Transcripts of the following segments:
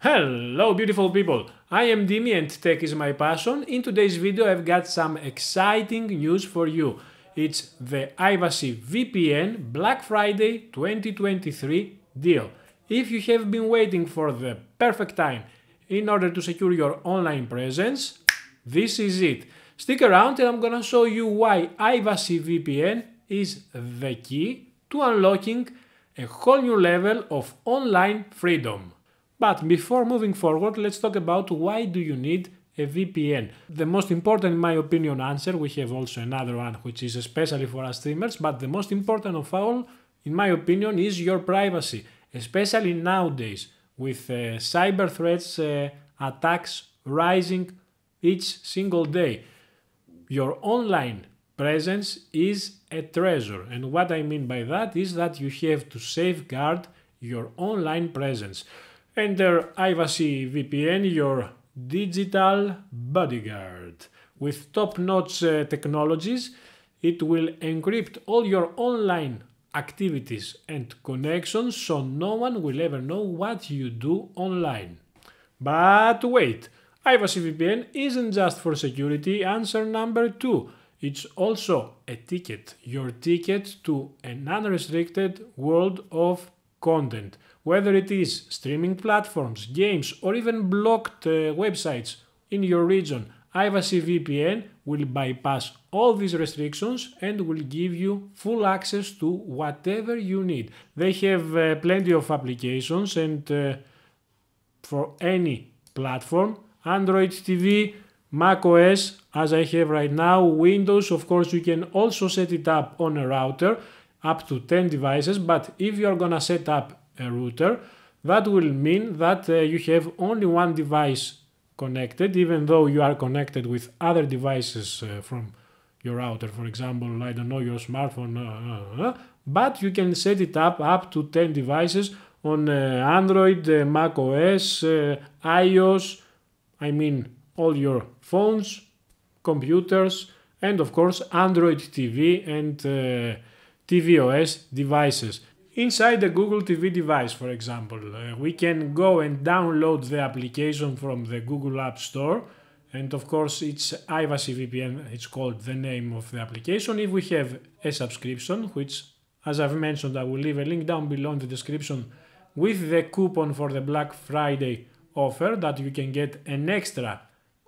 Hello beautiful people, I am Dimi and tech is my passion. In today's video I've got some exciting news for you. It's the Ivacy VPN Black Friday 2023 deal. If you have been waiting for the perfect time in order to secure your online presence, this is it. Stick around and I'm gonna show you why Ivacy VPN is the key to unlocking a whole new level of online freedom. But before moving forward, let's talk about why do you need a VPN. The most important, in my opinion, answer, we have also another one which is especially for us streamers, but the most important of all, in my opinion, is your privacy, especially nowadays with cyber threats, attacks rising each single day. Your online presence is a treasure, and what I mean by that is that you have to safeguard your online presence. Enter Ivacy VPN, your digital bodyguard. With top-notch technologies, it will encrypt all your online activities and connections so no one will ever know what you do online. But wait, Ivacy VPN isn't just for security. Answer number 2. It's also a ticket, your ticket to an unrestricted world of content. Whether it is streaming platforms, games, or even blocked websites in your region, Ivacy VPN will bypass all these restrictions and will give you full access to whatever you need. They have plenty of applications and for any platform, Android TV, macOS, as I have right now, Windows, of course you can also set it up on a router, up to 10 devices, but if you are gonna set up a router, that will mean that you have only one device connected, even though you are connected with other devices from your router, for example, I don't know, your smartphone, but you can set it up to 10 devices on Android, Mac OS, iOS, I mean all your phones, computers, and of course Android TV and tvOS devices. Inside the Google TV device, for example, we can go and download the application from the Google App Store, and of course it's Ivacy VPN, it's called the name of the application. If we have a subscription, which as I've mentioned I will leave a link down below in the description with the coupon for the Black Friday offer that you can get an extra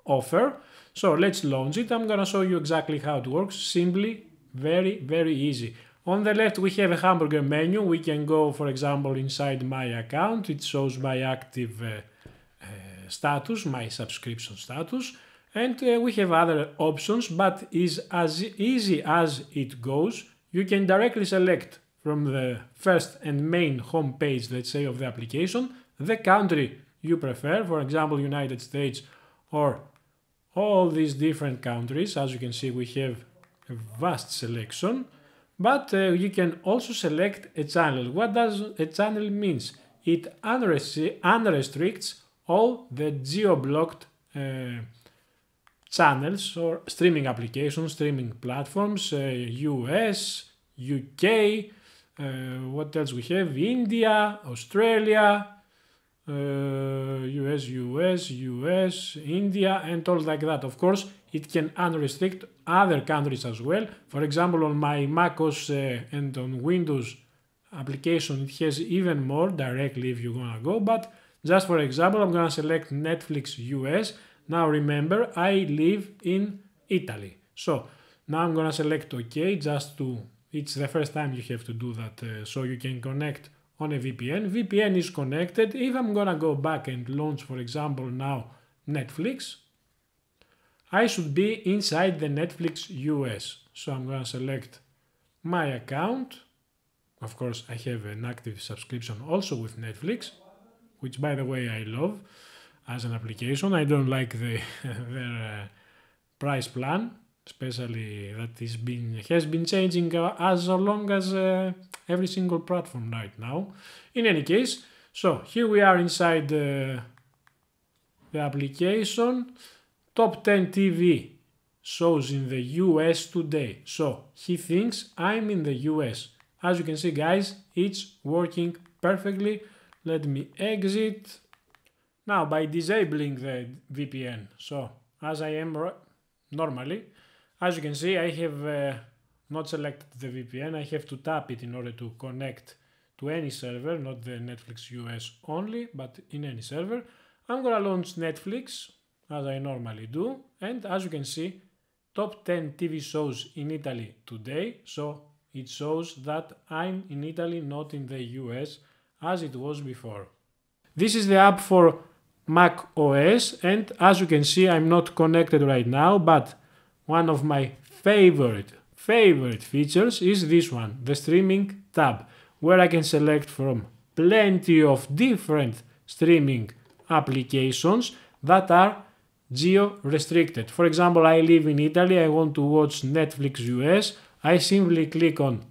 offer. So let's launch it. I'm gonna show you exactly how it works. Simply, very easy. On the left we have a hamburger menu. We can go, for example, inside my account. It shows my active status, my subscription status, and we have other options, but is as easy as it goes. You can directly select from the first and main home page, let's say, of the application, the country you prefer, for example, United States or all these different countries. As you can see, we have a vast selection, but you can also select a channel. What does a channel means? It unrestricts all the geo-blocked channels or streaming applications, streaming platforms, US, UK, what else we have? India, Australia, US, India, and all like that. Of course, it can unrestrict other countries as well. For example, on my macOS and on Windows application, it has even more directly if you're gonna go. But just for example, I'm gonna select Netflix US. Now remember, I live in Italy. So now I'm gonna select OK, it's the first time you have to do that, so you can connect on a VPN. VPN is connected. If I'm gonna go back and launch, for example, now Netflix, I should be inside the Netflix US. So I'm gonna select my account. Of course, I have an active subscription also with Netflix, which by the way I love as an application. I don't like their price plan, especially that has been changing as long as every single platform right now. In any case, so here we are inside the application. Top 10 TV shows in the US today. So he thinks I'm in the US. As you can see, guys, it's working perfectly. Let me exit. Now by disabling the VPN, so as I am normally, as you can see I have not selected the VPN, I have to tap it in order to connect to any server, not the Netflix US only, but in any server. I'm gonna launch Netflix as I normally do, and as you can see, top 10 TV shows in Italy today, so it shows that I'm in Italy, not in the US as it was before. This is the app for Mac OS, and as you can see I'm not connected right now, but one of my favorite features is this one, the streaming tab, where I can select from plenty of different streaming applications that are geo-restricted. For example, I live in Italy, I want to watch Netflix US, I simply click on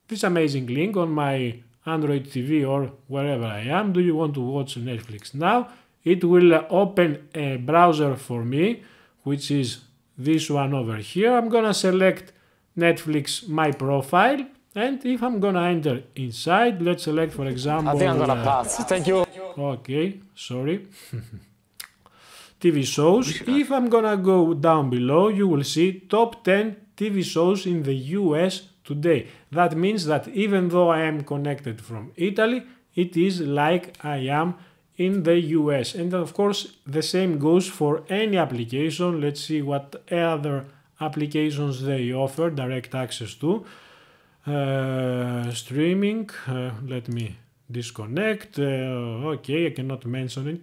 this amazing link on my Android TV or wherever I am. Do you want to watch Netflix now? It will open a browser for me, which is this one over here. I'm gonna select Netflix My Profile, and if I'm gonna enter inside, let's select for example... I think I'm gonna pass, thank you. Okay, sorry. TV shows. If I'm gonna go down below, you will see top 10 TV shows in the US today. That means that even though I am connected from Italy, it is like I am in the US. And of course, the same goes for any application. Let's see what other applications they offer direct access to. Streaming, let me disconnect. Okay, I cannot mention it,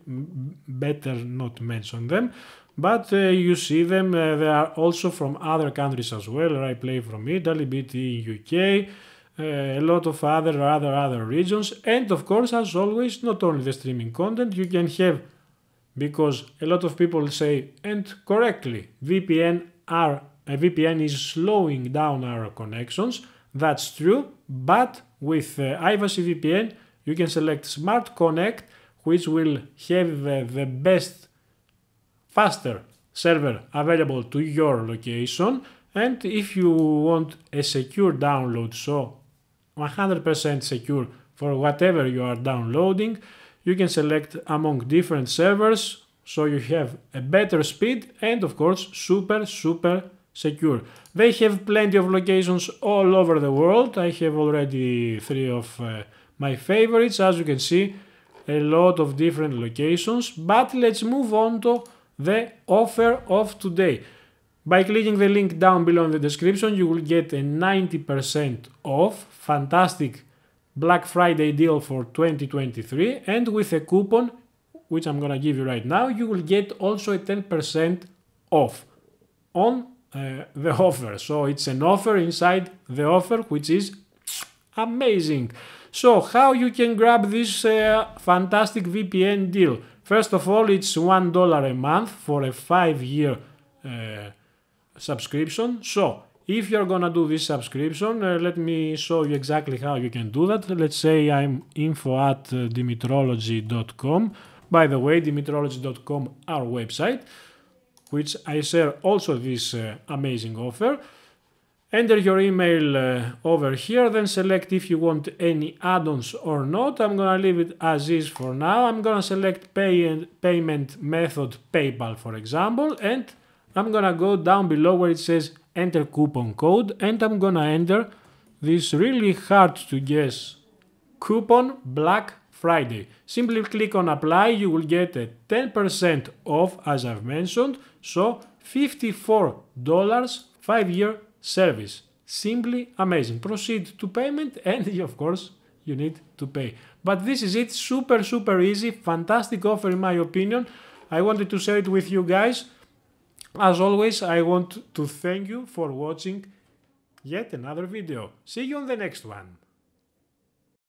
better not mention them, but you see them. They are also from other countries as well. I play from Italy, BT UK, a lot of other regions, and of course, as always, not only the streaming content you can have, because a lot of people say, and correctly, VPN is slowing down our connections. That's true, but with Ivacy VPN you can select Smart Connect, which will have the best, faster server available to your location. And if you want a secure download, so 100% secure for whatever you are downloading, you can select among different servers, so you have a better speed and of course super secure. They have plenty of locations all over the world. I have already 3 of my favorites, as you can see, a lot of different locations. But let's move on to the offer of today. By clicking the link down below in the description, you will get a 90% off, fantastic Black Friday deal for 2023, and with a coupon, which I'm gonna give you right now, you will get also a 10% off on the offer. So it's an offer inside the offer, which is amazing. So how you can grab this fantastic VPN deal? First of all, it's $1 a month for a 5-year subscription. So if you're gonna do this subscription, let me show you exactly how you can do that. Let's say I'm info@dimitrology.com. By the way, dimitrology.com, our website, which I share also this amazing offer. Enter your email over here, then select if you want any add-ons or not. I'm gonna leave it as is for now. I'm gonna select payment method, PayPal for example, and I'm gonna go down below where it says enter coupon code, and I'm gonna enter this really hard to guess coupon Black Friday. Simply click on apply, you will get a 10% off as I've mentioned, so $54, 5-year service. Simply amazing. Proceed to payment and of course you need to pay. But this is it, super easy, fantastic offer in my opinion. I wanted to share it with you guys. As always, I want to thank you for watching yet another video. See you on the next one.